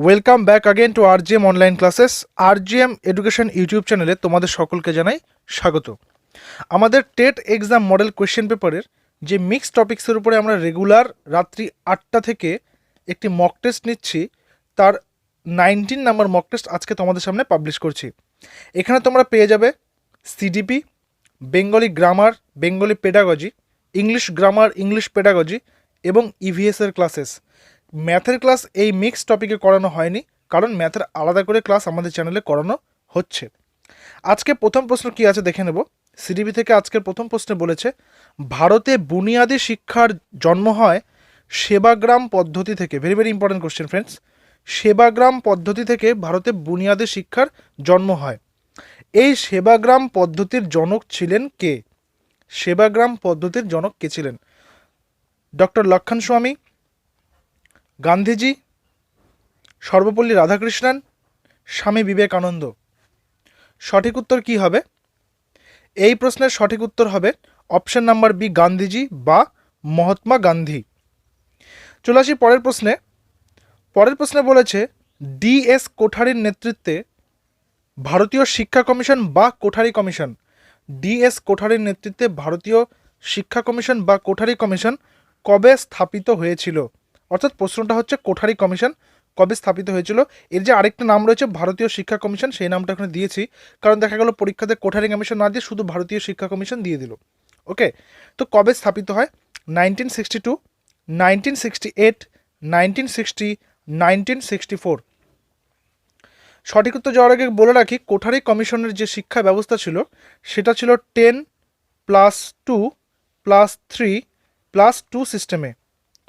Welcome back again two RGM online classes. RGM education YouTube চ্যানেলে তোমাদের সকলকে জানাই স্বাগত। আমাদের টেট এক্সাম মডেল কোয়েশ্চেন পেপারের যে মিক্স টপিক্সের উপরে আমরা রেগুলার রাত্রি 8টা থেকে একটি মক টেস্ট নিচ্ছি, তার 19 নাম্বার মক টেস্ট আজকে তোমাদের সামনে পাবলিশ করছি। এখানে তোমরা পেয়ে যাবে CDP, Bengali grammar, Bengali pedagogy, English grammar, English pedagogy এবং ইভিএসের ক্লাসেস। ম্যাথের ক্লাস এই মিক্স টপিকে করানো হয়নি, কারণ ম্যাথের আলাদা করে ক্লাস আমাদের চ্যানেলে করানো হচ্ছে। আজকে প্রথম প্রশ্ন কি আছে দেখে নেব। সিডিবি থেকে আজকের প্রথম প্রশ্নে বলেছে, ভারতে বুনিয়াদী শিক্ষার জন্ম হয় সেবাগ্রাম পদ্ধতি থেকে। Very very important question friends. Sevagram পদ্ধতি থেকে ভারতে বুনিয়াদী শিক্ষার জন্ম হয়। এই সেবাগ্রাম পদ্ধতির জনক ছিলেন কে? সেবাগ্রাম পদ্ধতির জনক কে ছিলেন? ডক্টর লক্ষণ স্বামী, গান্ধীজি, সর্বপল্লী রাধাকৃষ্ণন, স্বামী বিবেকানন্দ। সঠিক উত্তর কি হবে? এই প্রশ্নের সঠিক উত্তর হবে অপশন নাম্বার বি, গান্ধীজি বা মহাত্মা গান্ধী। চলে আসি পরের প্রশ্নে। পরের প্রশ্নে বলেছে, ডিএস কোঠারির নেতৃত্বে ভারতীয় শিক্ষা কমিশন বা কোঠারি কমিশন। ডিএস কোঠারির নেতৃত্বে ভারতীয় শিক্ষা কমিশন বা কোঠারি কমিশন কবে স্থাপিত হয়েছিল? অর্থাৎ প্রশ্নটা হচ্ছে কোঠারি কমিশন কবে স্থাপিত হয়েছিল। এর যে আরেকটা নাম রয়েছে ভারতীয় শিক্ষা কমিশন, সেই নামটা এখানে দিয়েছি কারণ দেখা গেল পরীক্ষাতে কোঠারি কমিশন না দিয়ে শুধু ভারতীয় শিক্ষা কমিশন দিয়ে দিল। ওকে, তো কবে স্থাপিত হয়? 1962, 1968, 1960, 1964। সঠিক উত্তর যাওয়ার আগে বলে রাখি, কোঠারি কমিশনের যে শিক্ষা ব্যবস্থা ছিল সেটা ছিল 10+2+3+2 সিস্টেমে।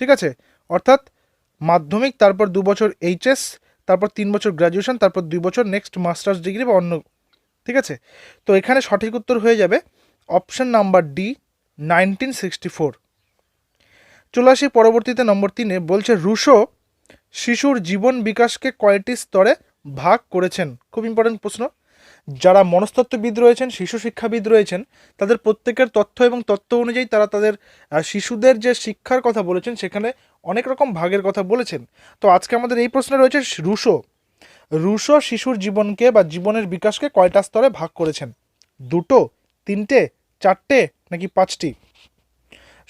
ঠিক আছে, অর্থাৎ মাধ্যমিক, তারপর 2 বছর এইচএস, তারপর 3 বছর গ্র্যাজুয়েশন, তারপর 2 বছর নেক্সট মাস্টার্স ডিগ্রি বা অন্য। ঠিক আছে, তো এখানে সঠিক উত্তর হয়ে যাবে অপশন নাম্বার ডি, 1964। চলে আসি পরবর্তীতে নম্বর 3-এ। বলছে, রুশো শিশুর জীবন বিকাশকে কয়টি স্তরে ভাগ করেছেন? খুব ইম্পর্টেন্ট প্রশ্ন। যারা মনস্তত্ত্ববিদ রয়েছেন, শিশু শিক্ষাবিদ রয়েছেন, তাদের প্রত্যেকের তথ্য এবং তত্ত্ব অনুযায়ী তারা তাদের শিশুদের যে শিক্ষার কথা বলেছেন সেখানে অনেক রকম ভাগের কথা বলেছেন। তো আজকে আমাদের এই প্রশ্নে রয়েছে, রুশো শিশুর জীবনকে বা জীবনের বিকাশকে কয়টা স্তরে ভাগ করেছেন? 2, 3, 4 নাকি 5টি?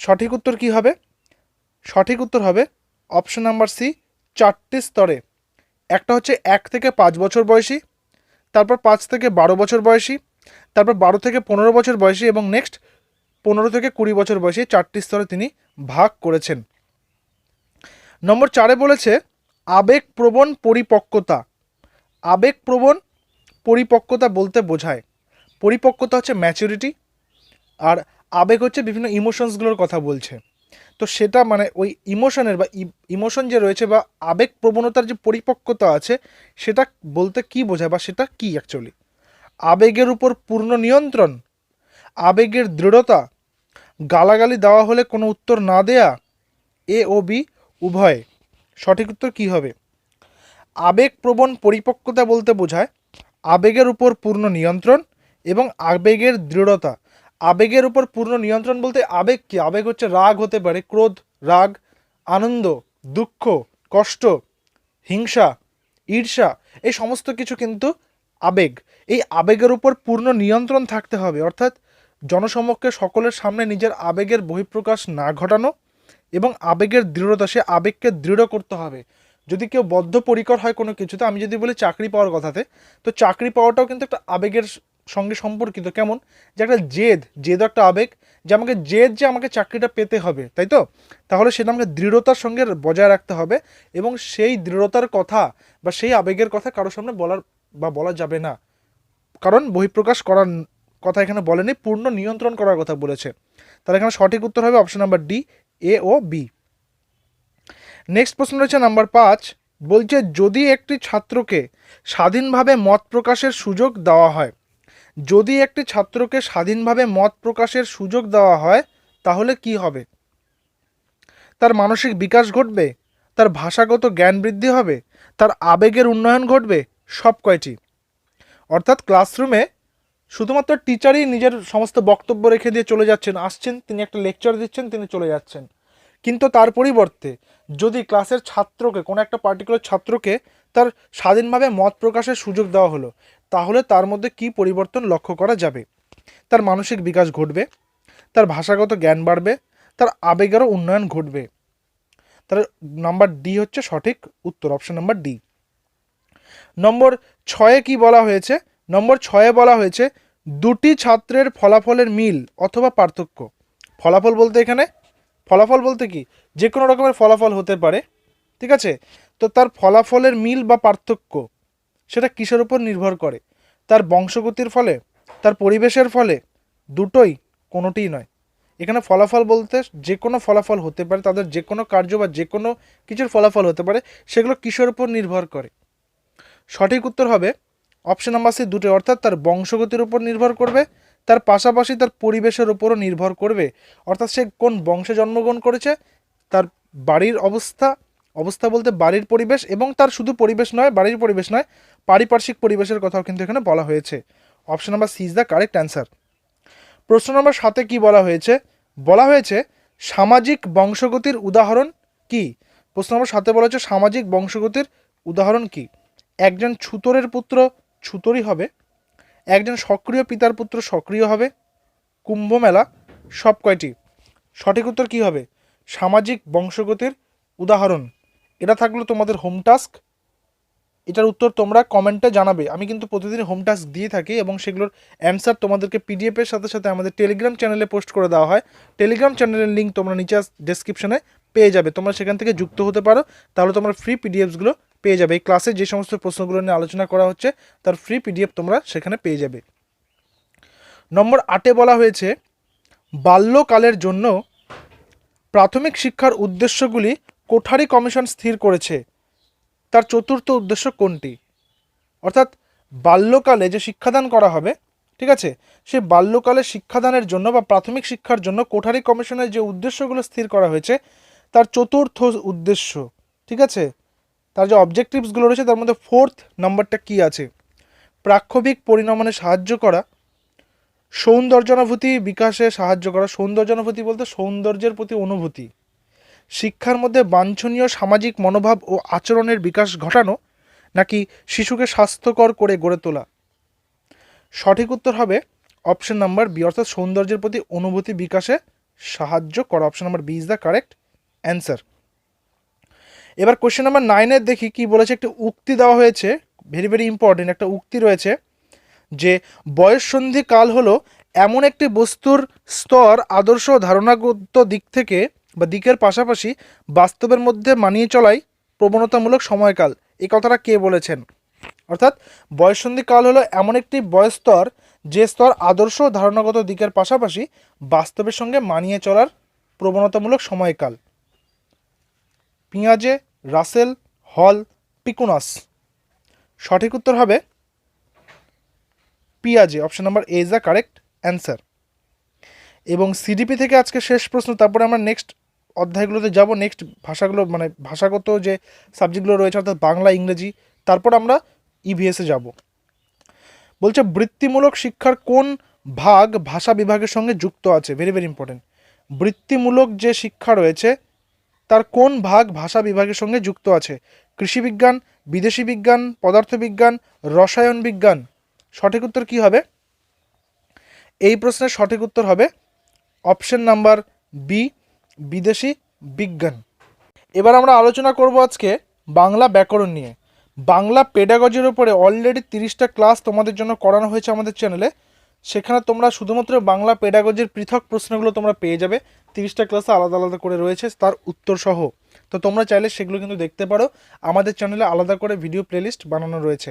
সঠিক উত্তর কি হবে? সঠিক উত্তর হবে অপশন নাম্বার সি, 4টি স্তরে। একটা হচ্ছে 1 থেকে 5 বছর বয়সী, তারপর 5 থেকে 12 বছর বয়সী, তারপর 12 থেকে 15 বছর বয়সী এবং নেক্সট 15 থেকে 20 বছর বয়সী। 4টি স্তরে তিনি ভাগ করেছেন। নম্বর 4-এ বলেছে, আবেগপ্রবণ পরিপক্কতা। আবেগপ্রবণ পরিপক্কতা বলতে বোঝায়, পরিপক্কতা হচ্ছে ম্যাচুরিটি, আর আবেগ হচ্ছে বিভিন্ন ইমোশনসগুলোর কথা বলছে। তো সেটা মানে ওই ইমোশনের বা ইমোশন যে রয়েছে বা আবেগ প্রবণতার যে পরিপক্কতা আছে সেটা বলতে কি বোঝায় বা সেটা কি অ্যাকচুয়ালি? আবেগের উপর পূর্ণ নিয়ন্ত্রণ, আবেগের দৃঢ়তা, গালাগালি দেওয়া হলে কোনো উত্তর না দেয়া, এ ও বি উভয়। সঠিক উত্তর কি হবে? আবেগপ্রবণ পরিপক্কতা বলতে বোঝায় আবেগের উপর পূর্ণ নিয়ন্ত্রণ এবং আবেগের দৃঢ়তা। আবেগের উপর পূর্ণ নিয়ন্ত্রণ বলতে আবেগ কি? আবেগ হচ্ছে রাগ হতে পারে, ক্রোধ, রাগ, আনন্দ, দুঃখ, কষ্ট, হিংসা, ঈর্ষা, এই সমস্ত কিছু কিন্তু আবেগ। এই আবেগের উপর পূর্ণ নিয়ন্ত্রণ থাকতে হবে, অর্থাৎ জনসমক্ষে সকলের সামনে নিজের আবেগের বহিঃপ্রকাশ না ঘটানো এবং আবেগের দৃঢ়তা, সে আবেগকে দৃঢ় করতে হবে। যদি কেউ বদ্ধপরিকর হয় কোনো কিছুতে, আমি যদি বলি চাকরি পাওয়ার কথাতে, তো চাকরি পাওয়াটাও কিন্তু একটা আবেগের সঙ্গে সম্পর্কিত। কেমন? যে একটা জেদ একটা আবেগ, যে আমাকে যে আমাকে চাকরিটা পেতে হবে, তাই তো? তাহলে সেটা আমাকে দৃঢ়তার সঙ্গে বজায় রাখতে হবে এবং সেই দৃঢ়তার কথা বা সেই আবেগের কথা কারোর সামনে বলা যাবে না, কারণ বহিঃপ্রকাশ করার কথা এখানে বলেনি, পূর্ণ নিয়ন্ত্রণ করার কথা বলেছে। তাহলে এখানে সঠিক উত্তর হবে অপশন নাম্বার ডি, এ ও বি। নেক্সট প্রশ্ন রয়েছে নাম্বার 5। বলছে, যদি একটি ছাত্রকে স্বাধীনভাবে মত প্রকাশের সুযোগ দেওয়া হয়, যদি একটি ছাত্রকে স্বাধীনভাবে মত প্রকাশের সুযোগ দেওয়া হয় তাহলে কি হবে? তার মানসিক বিকাশ ঘটবে, তার ভাষাগত জ্ঞান বৃদ্ধি হবে, তার আবেগের উন্নয়ন ঘটবে, সব কয়টি? অর্থাৎ ক্লাসরুমে শুধুমাত্র টিচারই নিজের সমস্ত বক্তব্য রেখে দিয়ে চলে যাচ্ছেন, আসছেন, তিনি একটা লেকচার দিচ্ছেন, তিনি চলে যাচ্ছেন। কিন্তু তার পরিবর্তে যদি ক্লাসের ছাত্রকে, কোনো একটা পার্টিকুলার ছাত্রকে তার স্বাধীনভাবে মত প্রকাশের সুযোগ দেওয়া হলো, তাহলে তার মধ্যে কি পরিবর্তন লক্ষ্য করা যাবে? তার মানসিক বিকাশ ঘটবে, তার ভাষাগত জ্ঞান বাড়বে, তার আবেগেরও উন্নয়ন ঘটবে। তাহলে নাম্বার ডি হচ্ছে সঠিক উত্তর, অপশন নাম্বার ডি। নম্বর 6-এ কি বলা হয়েছে? নম্বর 6-এ বলা হয়েছে দুটি ছাত্রের ফলাফলের মিল অথবা পার্থক্য। ফলাফল বলতে কি, যে কোনো রকমের ফলাফল হতে পারে, ঠিক আছে? তো তার ফলাফলের মিল বা পার্থক্য সেটা কিসের উপর নির্ভর করে? তার বংশগতির ফলে, তার পরিবেশের ফলে, দুটোই, কোনোটিই নয়। এখানে ফলাফল বলতে যে কোনো ফলাফল হতে পারে, তাদের যে কোনো কার্য বা যে কোনো কিছুর ফলাফল হতে পারে, সেগুলো কিসের উপর নির্ভর করে? সঠিক উত্তর হবে অপশন নাম্বার সি, দুটো, অর্থাৎ তার বংশগতির উপর নির্ভর করবে, তার পাশাপাশি তার পরিবেশের উপরও নির্ভর করবে। অর্থাৎ সে কোন বংশে জন্মগ্রহণ করেছে, তার বাড়ির অবস্থা বলতে বাড়ির পরিবেশ, এবং তার শুধু পরিবেশ নয়, বাড়ির পরিবেশ নয়, পারিপার্শ্বিক পরিবেশের কথাও কিন্তু এখানে বলা হয়েছে। Option number C is the correct answer. প্রশ্ন নম্বর 7-এ কি বলা হয়েছে? বলা হয়েছে সামাজিক বংশগতির উদাহরণ কি? প্রশ্ন নম্বর 7-এ বলা হয়েছে সামাজিক বংশগতির উদাহরণ কি? একজন ছুতরের পুত্র ছুতরই হবে, একজন সক্রিয় পিতার পুত্র সক্রিয় হবে, কুম্ভ মেলা, সব কয়টি? সঠিক উত্তর কি হবে? সামাজিক বংশগতির উদাহরণ। এটা থাকলো তোমাদের হোম টাস্ক। এটার উত্তর তোমরা কমেন্টে জানাবে। আমি কিন্তু প্রতিদিন হোম টাস্ক দিয়ে থাকি এবং সেগুলোর অ্যান্সার তোমাদেরকে পিডিএফের সাথে সাথে আমাদের টেলিগ্রাম চ্যানেলে পোস্ট করে দেওয়া হয়। টেলিগ্রাম চ্যানেলের লিঙ্ক তোমরা নিচে ডেসক্রিপশনে পেয়ে যাবে, তোমরা সেখান থেকে যুক্ত হতে পারো, তাহলে তোমরা ফ্রি পিডিএফসগুলো পেয়ে যাবে। এই ক্লাসে যে সমস্ত প্রশ্নগুলো নিয়ে আলোচনা করা হচ্ছে তার ফ্রি পিডিএফ তোমরা সেখানে পেয়ে যাবে। নম্বর 8-এ বলা হয়েছে বাল্যকালের জন্য প্রাথমিক শিক্ষার উদ্দেশ্যগুলি কোঠারি কমিশন স্থির করেছে, তার চতুর্থ উদ্দেশ্য কোনটি? অর্থাৎ বাল্যকালে যে শিক্ষাদান করা হবে, ঠিক আছে, সেই বাল্যকালে শিক্ষাদানের জন্য বা প্রাথমিক শিক্ষার জন্য কোঠারি কমিশনের যে উদ্দেশ্যগুলো স্থির করা হয়েছে তার চতুর্থ উদ্দেশ্য, ঠিক আছে, তার যে অবজেক্টিভসগুলো রয়েছে তার মধ্যে 4th নাম্বারটা কি আছে? প্রাক্ষবিক পরিণমনে সাহায্য করা, সৌন্দর্যানুভূতি বিকাশে সাহায্য করা, সৌন্দর্যানুভূতি বলতে সৌন্দর্যের প্রতি অনুভূতি, শিক্ষার মধ্যে বাঞ্ছনীয় সামাজিক মনোভাব ও আচরণের বিকাশ ঘটানো, নাকি শিশুকে স্বাস্থ্যকর করে গড়ে তোলা? সঠিক উত্তর হবে অপশন নাম্বার বি, অর্থাৎ সৌন্দর্যের প্রতি অনুভূতি বিকাশে সাহায্য করা। Option number B is the correct answer. এবার কোশ্চেন নাম্বার 9-এর দেখি কি বলেছে। একটি উক্তি দেওয়া হয়েছে, ভেরি ভেরি ইম্পর্টেন্ট একটা উক্তি রয়েছে, যে বয়ঃসন্ধি কাল হলো এমন একটি বস্তুর স্তর আদর্শ ধারণাগত দিক থেকে বা দিকের পাশাপাশি বাস্তবের মধ্যে মানিয়ে চলাই প্রবণতামূলক সময়কাল। এই কথাটা কে বলেছেন? অর্থাৎ বয়ঃসন্ধি কাল হলো এমন একটি বয়স্তর যে স্তর আদর্শ ধারণাগত দিকের পাশাপাশি বাস্তবের সঙ্গে মানিয়ে চলার প্রবণতামূলক সময়কাল। পিয়াজে, রাসেল, হল, পিকুনাস। সঠিক উত্তর হবে পিয়াজে, option number A is the correct answer. এবং সিডিপি থেকে আজকে শেষ প্রশ্ন, তারপরে আমরা নেক্সট অধ্যায়গুলোতে যাব, নেক্সট ভাষাগুলো মানে ভাষাগত যে সাবজেক্টগুলো রয়েছে অর্থাৎ বাংলা, ইংরেজি, তারপর আমরা ইভিএসে যাব। বলছে বৃত্তিমূলক শিক্ষার কোন ভাগ ভাষা বিভাগের সঙ্গে যুক্ত আছে? Very very important. বৃত্তিমূলক যে শিক্ষা রয়েছে তার কোন ভাগ ভাষা বিভাগের সঙ্গে যুক্ত আছে? কৃষি বিজ্ঞান, বিদেশি বিজ্ঞান, পদার্থবিজ্ঞান, রসায়ন বিজ্ঞান। সঠিক উত্তর কি হবে? এই প্রশ্নের সঠিক উত্তর হবে অপশন নাম্বার বি, বিদেশি বিজ্ঞান। এবার আমরা আলোচনা করব আজকে বাংলা ব্যাকরণ নিয়ে। বাংলা পেডাগজির উপরে অলরেডি 30টা ক্লাস তোমাদের জন্য করানো হয়েছে আমাদের চ্যানেলে। সেখানে তোমরা শুধুমাত্র বাংলা পেডাগজির পৃথক প্রশ্নগুলো তোমরা পেয়ে যাবে। 30টা ক্লাসে আলাদা আলাদা করে রয়েছে তার উত্তর সহ। তো তোমরা চাইলে সেগুলো কিন্তু দেখতে পারো, আমাদের চ্যানেলে আলাদা করে ভিডিও প্লেলিস্ট বানানো রয়েছে।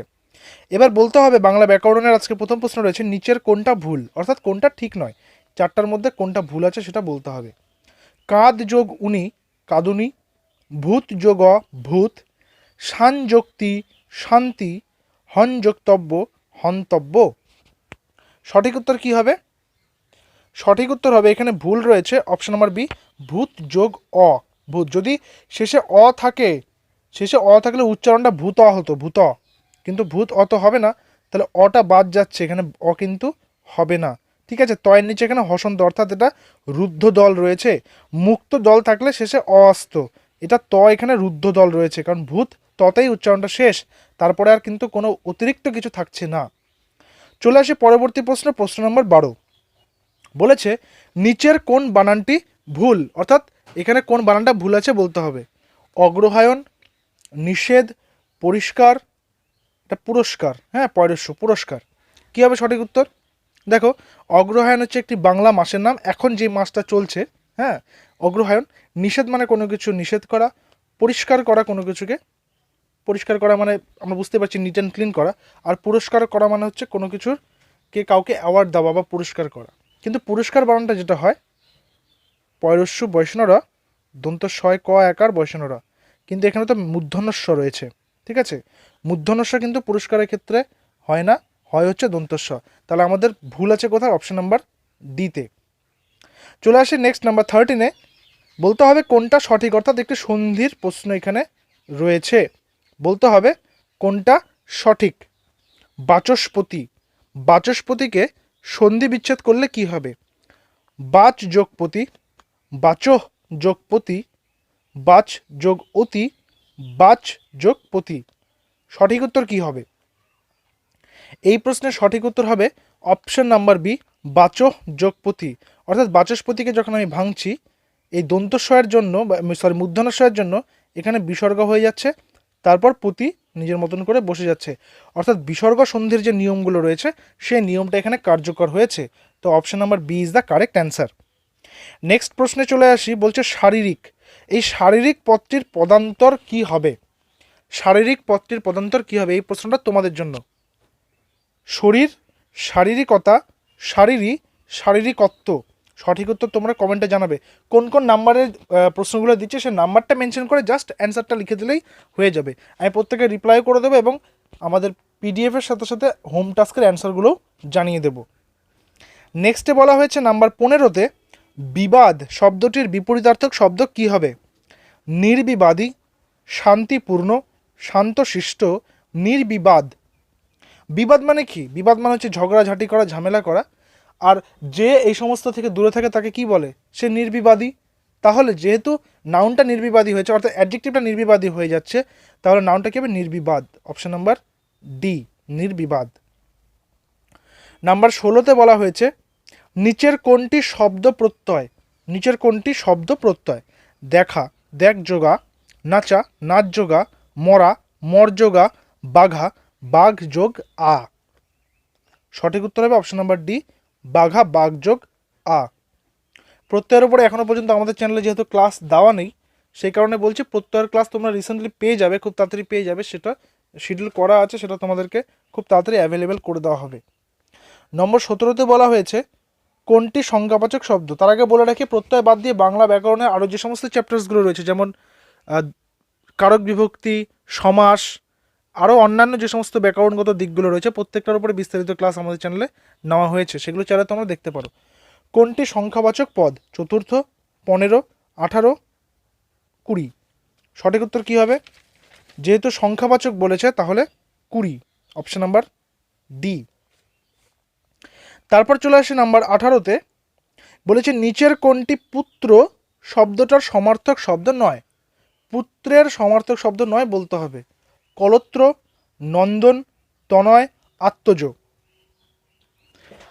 এবার বলতে হবে বাংলা ব্যাকরণের আজকে প্রথম প্রশ্ন রয়েছে নিচের কোনটা ভুল, অর্থাৎ কোনটা ঠিক নয়, 4টার মধ্যে কোনটা ভুল আছে সেটা বলতে হবে। কাঁদ যোগ উনি কাঁদুনি, ভূত যোগ ভূত, শান যোক্তি শান্তি, হন যোক্তব্য হন্তব্য। সঠিক উত্তর কি হবে? সঠিক উত্তর হবে এখানে ভুল রয়েছে অপশন নাম্বার বি, ভূত যোগ অ। ভূত যদি শেষে অ থাকে, শেষে অ থাকলে উচ্চারণটা ভূত হতো, ভূত, কিন্তু ভূত অত হবে না, তাহলে অটা বাদ যাচ্ছে, এখানে অ কিন্তু হবে না। ঠিক আছে, তয়ের নিচে এখানে হসন্ত, অর্থাৎ এটা রুদ্ধ দল রয়েছে। মুক্ত দল থাকলে শেষে অ আসতো, এটা ত এখানে রুদ্ধ দল রয়েছে, কারণ ভূত ততেই উচ্চারণটা শেষ, তারপরে আর কিন্তু কোনো অতিরিক্ত কিছু থাকছে না। চলে আসি পরবর্তী প্রশ্ন, প্রশ্ন নম্বর 12। বলেছে নিচের কোন বানানটি ভুল, অর্থাৎ এখানে কোন বানানটা ভুল আছে বলতে হবে। অগ্রহায়ণ, নিষেধ, পরিষ্কার, এটা পুরস্কার, হ্যাঁ পয়রস্য পুরস্কার। কী হবে সঠিক উত্তর? দেখো, অগ্রহায়ণ হচ্ছে একটি বাংলা মাসের নাম, এখন যে মাসটা চলছে, হ্যাঁ অগ্রহায়ণ। নিষেধ মানে কোনো কিছু নিষেধ করা, পরিষ্কার করা কোনো কিছুকে, পরিষ্কার করা মানে আমরা বুঝতে পারছি নিট অ্যান্ড ক্লিন করা, আর পুরস্কার করা মানে হচ্ছে কোনো কিছুর কে কাউকে অ্যাওয়ার্ড দেওয়া বা পুরস্কার করা। কিন্তু পুরস্কার বানানটা যেটা হয় পয়রস্য বৈষ্ণরা, দন্ত শয় ক একার বৈষ্ণরা, কিন্তু এখানে তো মূর্ধন্যস্ব রয়েছে, ঠিক আছে, মূর্ধন্যস্ব কিন্তু পুরস্কারের ক্ষেত্রে হয় না, হয় হচ্ছে দন্তস্ব। তাহলে আমাদের ভুল আছে কোথায়? অপশন নাম্বার ডিতে। চলে আসি নেক্সট নাম্বার 13-এ। বলতে হবে কোনটা সঠিক, অর্থাৎ একটি সন্ধির প্রশ্ন এখানে রয়েছে, বলতে হবে কোনটা সঠিক। বাচস্পতি, বাচস্পতিকে সন্ধি বিচ্ছেদ করলে কি হবে? বাচ যোগপতি, বাচঃ যোগপতি, বাচ যোগ অতি, বাচ যোগ পতি। সঠিক উত্তর কি হবে? এই প্রশ্নের সঠিক উত্তর হবে অপশন নাম্বার বি, বাচঃ যোগপতি। অর্থাৎ বাচস্পতিকে যখন আমি ভাঙছি, এই দন্তস্বয়ের জন্য সরি মূর্ধন্যস্বয়ের জন্য এখানে বিসর্গ হয়ে যাচ্ছে, তারপর পতি নিজের মতন করে বসে যাচ্ছে, অর্থাৎ বিসর্গ সন্ধির যে নিয়মগুলো রয়েছে সেই নিয়মটা এখানে কার্যকর হয়েছে। তো option number B is the correct answer. Next প্রশ্নে চলে আসি, বলছে শারীরিক। এই শারীরিক পদটির পদান্তর কি হবে? শারীরিক পদটির পদান্তর কি হবে? এই প্রশ্নটা তোমাদের জন্য। শরীর, শারীরিকতা, শারীরি, শারীরিকত্ব। সঠিক উত্তর তোমরা কমেন্টে জানাবে। কোন কোন নাম্বারের প্রশ্নগুলো দিচ্ছে সে নাম্বারটা মেনশন করে জাস্ট অ্যান্সারটা লিখে দিলেই হয়ে যাবে। আমি প্রত্যেকে রিপ্লাই করে দেবো এবং আমাদের পিডিএফের সাথে সাথে হোম টাস্কের অ্যান্সারগুলোও জানিয়ে দেব। নেক্সটে বলা হয়েছে নাম্বার 15-তে, বিবাদ শব্দটির বিপরীতার্থক শব্দ কি হবে? নির্বিবাদী, শান্তিপূর্ণ, শান্তশিষ্ট, নির্বিবাদ। বিবাদ মানে কি? বিবাদ মানে হচ্ছে ঝগড়াঝাটি করা, ঝামেলা করা, আর যে এই সমস্ত থেকে দূরে থাকে তাকে কি বলে? সে নির্বিবাদী। তাহলে যেহেতু নাউনটা নির্বিবাদী হয়েছে, অর্থাৎ অ্যাডজেক্টিভটা নির্বিবাদী হয়ে যাচ্ছে, তাহলে নাউনটা কি হবে? নির্বিবাদ। অপশন নাম্বার ডি, নির্বিবাদ। নাম্বার 16-তে বলা হয়েছে নিচের কোনটি শব্দ প্রত্যয়? নিচের কোনটি শব্দ প্রত্যয়? দেখা, দেখ যোগা, নাচা, নাচ যোগা, মরা, মর যোগা, বাঘা, বাঘ যোগ আ। সঠিক উত্তর হবে অপশন নাম্বার ডি, বাঘা, বাঘ যোগ আ। প্রত্যয়ের উপরে এখনও পর্যন্ত আমাদের চ্যানেলে যেহেতু ক্লাস দেওয়া নেই, সেই কারণে বলছি প্রত্যয়ের ক্লাস তোমরা রিসেন্টলি পেয়ে যাবে, খুব তাড়াতাড়ি পেয়ে যাবে, সেটা শিডিউল করা আছে, সেটা তোমাদেরকে খুব তাড়াতাড়ি অ্যাভেলেবেল করে দেওয়া হবে। নম্বর 17-তে বলা হয়েছে কোনটি সংজ্ঞাবাচক শব্দ? তার আগে বলে রাখি প্রত্যয় বাদ দিয়ে বাংলা ব্যাকরণের আরও যে সমস্ত চ্যাপ্টার্সগুলো রয়েছে, যেমন কারক বিভক্তি, সমাস, আরও অন্যান্য যে সমস্ত ব্যাকরণগত দিকগুলো রয়েছে, প্রত্যেকটার উপরে বিস্তারিত ক্লাস আমাদের চ্যানেলে নেওয়া হয়েছে, সেগুলো চাইলে তোমরা দেখতে পারো। কোনটি সংখ্যাবাচক পদ? চতুর্থ, 15, 18, 20। সঠিক উত্তর কী হবে? যেহেতু সংখ্যাবাচক বলেছে তাহলে 20, অপশন নাম্বার ডি। তারপর চলে আসে নাম্বার 18-তে, বলেছে নিচের কোনটি পুত্র শব্দটার সমার্থক শব্দ নয়? পুত্রের সমার্থক শব্দ নয় বলতে হবে। কলত্র, নন্দন, তনয়, আত্মজ।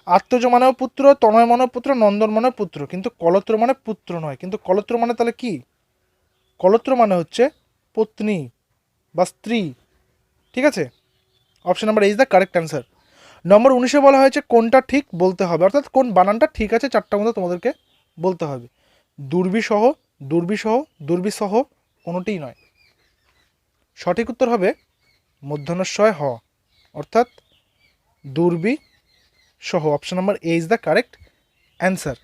আত্মজ মানেও পুত্র, তনয় মানেও পুত্র, নন্দন মানেও পুত্র, কিন্তু কলত্র মানে পুত্র নয়। কিন্তু কলত্র মানে তাহলে কি? কলত্র মানে হচ্ছে পত্নী বা স্ত্রী, ঠিক আছে। Option number is the correct answer. Number 19-এ বলা হয়েছে কোনটা ঠিক বলতে হবে, অর্থাৎ কোন বানানটা ঠিক আছে চারটার মধ্যে তোমাদেরকে বলতে হবে। দুর্বিসহ, দুর্বিসহ, দুর্বিসহ, কোনোটিই নয়। সঠিক উত্তর হবে মূর্ধন্যস্বয় হ, অর্থাৎ দুর্বিসহ। Option number A is the correct answer.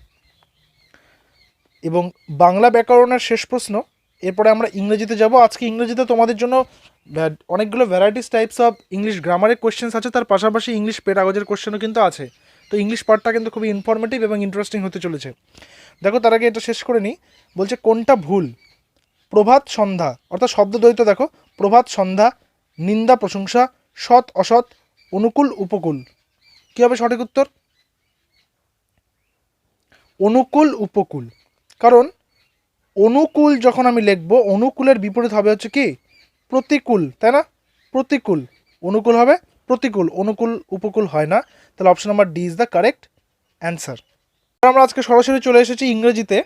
এবং বাংলা ব্যাকরণের শেষ প্রশ্ন, এরপরে আমরা ইংরেজিতে যাব। আজকে ইংরেজিতে তোমাদের জন্য অনেকগুলো ভ্যারাইটিস টাইপস অফ ইংলিশ গ্রামারের কোয়েশ্চেন্স আছে, তার পাশাপাশি ইংলিশ পেডাগোজির কোয়েশ্চেনও কিন্তু আছে। তো ইংলিশ পার্টটা কিন্তু খুবই ইনফরমেটিভ এবং ইন্টারেস্টিং হতে চলেছে। দেখো তার আগে এটা শেষ করে নিই। বলছে কোনটা ভুল? প্রভাত সন্ধ্যা, অর্থাৎ শব্দদ্বৈত দেখো, প্রভাত সন্ধ্যা, নিন্দা প্রশংসা, সৎ অসৎ, অনুকূল উপকূল। কী হবে সঠিক উত্তর? অনুকূল উপকূল। কারণ অনুকূল যখন আমি লিখব, অনুকূলের বিপরীত হবে হচ্ছে কি? প্রতিকূল, তাই না? প্রতিকূল, অনুকূল হবে প্রতিকূল, অনুকূল উপকূল হয় না। তাহলে option number D is the correct answer. আমরা আজকে সরাসরি চলে এসেছি ইংরেজিতে।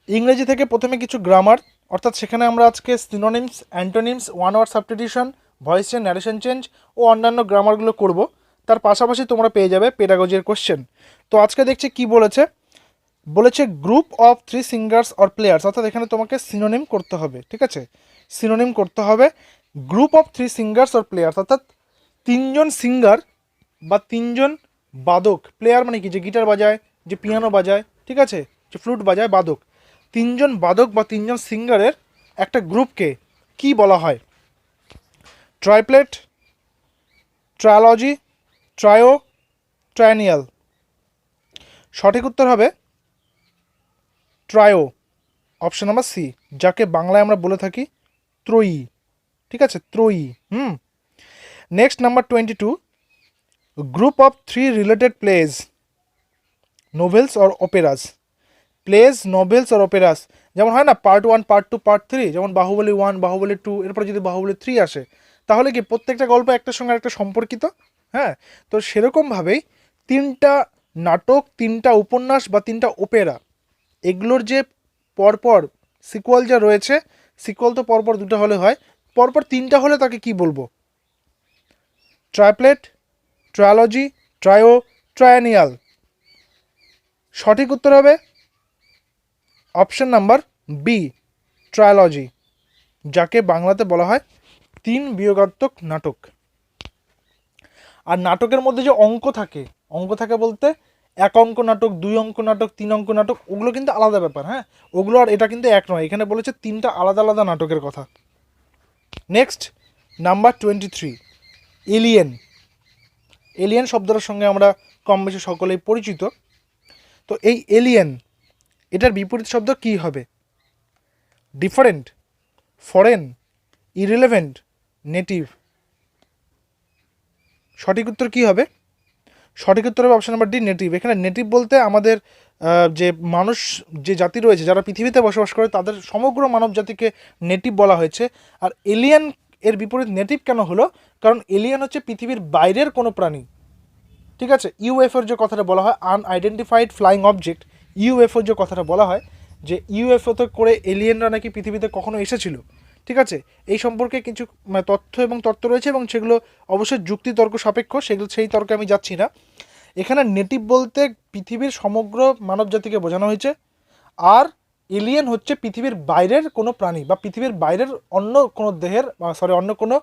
ইংরেজি থেকে প্রথমে কিছু গ্রামার, অর্থাৎ সেখানে আমরা আজকে synonyms, antonyms, one word substitution, voice change, narration change ও অন্যান্য গ্রামারগুলো করব। তার পাশাপাশি তোমরা পেয়ে যাবে পেডাগজির কোশ্চেন। তো আজকে দেখছি কি বলেছে, বলেছে group of 3 singers or players, অর্থাৎ এখানে তোমাকে সিনোনিম করতে হবে, ঠিক আছে? সিনোনিম করতে হবে group of 3 singers or players, অর্থাৎ 3জন সিঙ্গার বা 3জন বাদক। প্লেয়ার মানে কি, যে গিটার বাজায়, যে পিয়ানো বাজায়, ঠিক আছে, যে ফ্লুট বাজায়, বাদক। 3জন বাদক বা 3জন সিঙ্গারের একটা গ্রুপকে কি বলা হয়? ট্রাইপ্লেট, ট্রায়োলজি, ট্রায়ো, ট্রায়ানিয়াল। সঠিক উত্তর হবে ট্রায়ো, অপশন নাম্বার সি, যাকে বাংলায় আমরা বলে থাকি ত্রয়ী, ঠিক আছে, ত্রয়ী। Next number 22, group of 3 related plays, novels or operas. Plays, novels or operas, যেমন হয় না পার্ট 1, পার্ট 2, পার্ট 3, যেমন বাহুবলী 1, বাহুবলী 2, এরপরে যদি বাহুবলী 3 আসে, তাহলে কি প্রত্যেকটা গল্প একটার সঙ্গে একটা সম্পর্কিত? হ্যাঁ, তো সেরকমভাবেই 3টা নাটক, 3টা উপন্যাস বা 3টা ওপেরা, এগুলোর যে পরপর সিকুয়াল যা রয়েছে, সিকুয়াল তো পরপর 2টা হলে হয়, পরপর 3টা হলে তাকে কি বলবো? ট্রাইপ্লেট, ট্রায়োলজি, ট্রায়ো, ট্রায়ানিয়াল। সঠিক উত্তর হবে অপশন নাম্বার বি, ট্রায়োলজি, যাকে বাংলাতে বলা হয় 3 বিয়োগাত্মক নাটক। আর নাটকের মধ্যে যে অঙ্ক থাকে, অঙ্ক থাকে বলতে 1 অঙ্ক নাটক, 2 অঙ্ক নাটক, 3 অঙ্ক নাটক, ওগুলো কিন্তু আলাদা ব্যাপার। হ্যাঁ, ওগুলো আর এটা কিন্তু এক নয়, এখানে বলেছে 3টা আলাদা আলাদা নাটকের কথা। Next number 23, alien. এলিয়েন শব্দটার সঙ্গে আমরা কম বেশি সকলেই পরিচিত। তো এই এলিয়েন, এটার বিপরীত শব্দ কি হবে? Different, foreign, irrelevant, native. সঠিক উত্তর কি হবে? সঠিক উত্তর হবে অপশন নাম্বার ডি, নেটিভ। এখানে নেটিভ বলতে আমাদের যে মানুষ, যে জাতি রয়েছে যারা পৃথিবীতে বসবাস করে, তাদের সমগ্র মানব জাতিকে নেটিভ বলা হয়েছে। আর এলিয়েন এর বিপরীত নেটিভ কেন হলো? কারণ এলিয়েন হচ্ছে পৃথিবীর বাইরের কোনো প্রাণী, ঠিক আছে। ইউএফওর যে কথাটা বলা হয়, আনআইডেন্টিফাইড ফ্লাইং অবজেক্ট, ইউএফওর যে কথাটা বলা হয়, যে ইউএফওতে করে এলিয়েনরা নাকি পৃথিবীতে কখনো এসেছিল, ঠিক আছে। এই সম্পর্কে কিছু তথ্য এবং তত্ত্ব রয়েছে, এবং সেগুলো অবশ্যই যুক্তিতর্ক সাপেক্ষ, সেগুলো সেই তর্কে আমি যাচ্ছি না। এখানে নেটিভ বলতে পৃথিবীর সমগ্র মানব জাতিকে বোঝানো হয়েছে, আর এলিয়েন হচ্ছে পৃথিবীর বাইরের কোনো প্রাণী বা পৃথিবীর বাইরের অন্য কোনো দেহের, অন্য কোনো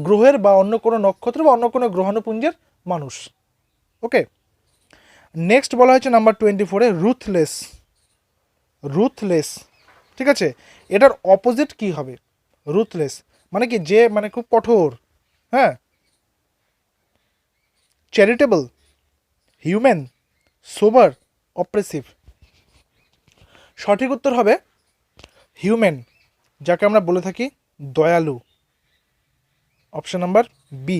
গ্রহের বা অন্য কোনো নক্ষত্র বা অন্য কোনো গ্রহাণুপুঞ্জের মানুষ। ওকে, নেক্সট বলা হয়েছে নাম্বার 24-এ রুথলেস। রুথলেস, ঠিক আছে, এটার অপোজিট কি হবে? রুথলেস মানে কি, যে মানে খুব কঠোর, হ্যাঁ। চ্যারিটেবল, হিউম্যান, সোবার, অপ্রেসিভ। সঠিক উত্তর হবে হিউম্যান, যাকে আমরা বলে থাকি দয়ালু, অপশন নাম্বার বি।